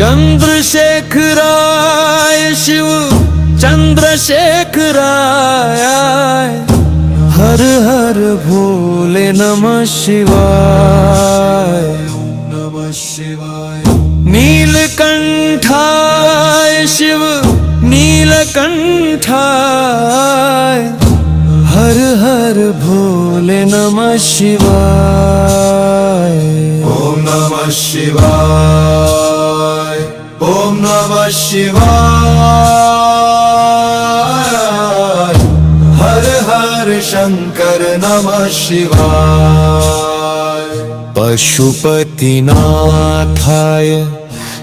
चंद्रशेखराय शिव चंद्रशेखराय, हर हर भोले नमः शिवाय। नमः शिवाय। नीलकंठाय शिव नीलकंठाय, हर हर भोले नमः शिवाय। ओम नमः शिवाय। ओम नमः शिवाय। हर हर शंकर नमः शिवाय। पशुपतिनाथाय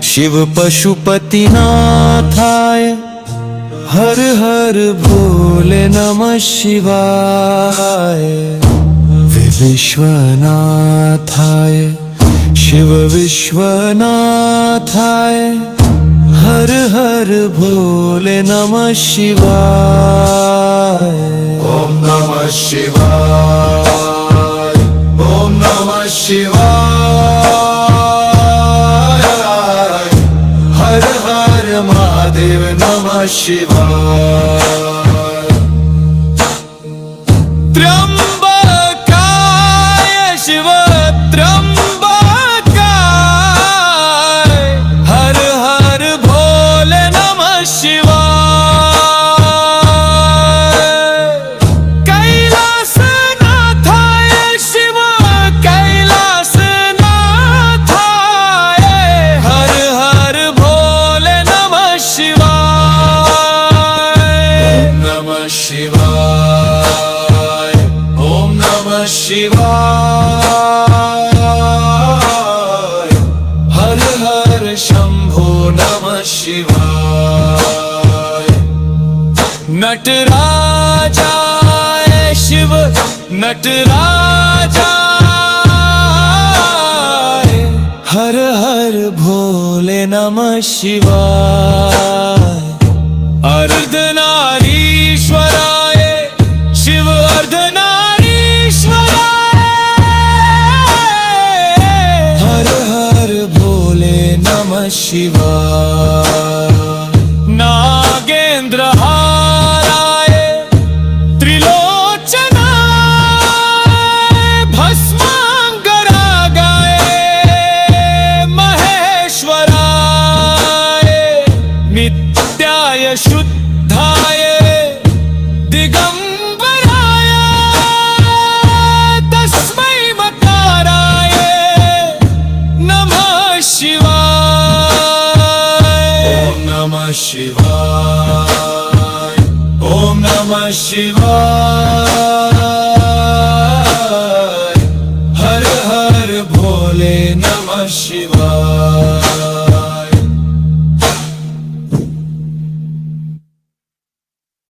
शिव पशुपतिनाथाय, हर हर भोले नमः शिवाय। विश्वनाथाय शिव विश्वनाथाय, हर हर भोले नमः शिवाय। ओम नमः शिवाय। ओम नमः शिवाय। हर हर महादेव नमः शिवाय। त्र्यंबकाय शिव त्र्यंबकाय, हर हर भोले नमः शिवाय। कैलासनाथाय शिव कैलासनाथाय, हर हर भोले नमः शिवाय। नमः शिवाय। ओम नमः शिवाय। हर हर शंभो नमः शिवाय। नटराजाय शिव नटराजाय, हर हर भोले नमः शिवाय। अर्धनारीश्वराय शिव अर्धनारीश्वराय, हर हर भोले नमः शिवाय। नागेंद्रहाराय त्रिलोचनाय, भस्मांगरागाय महेश्वराय, नित्याय शुद्धाय दिगंबराय, तस्मै मकाराय नमः शिवाय। ओम नमः शिवाय। ओम नमः शिवाय। हर हर भोले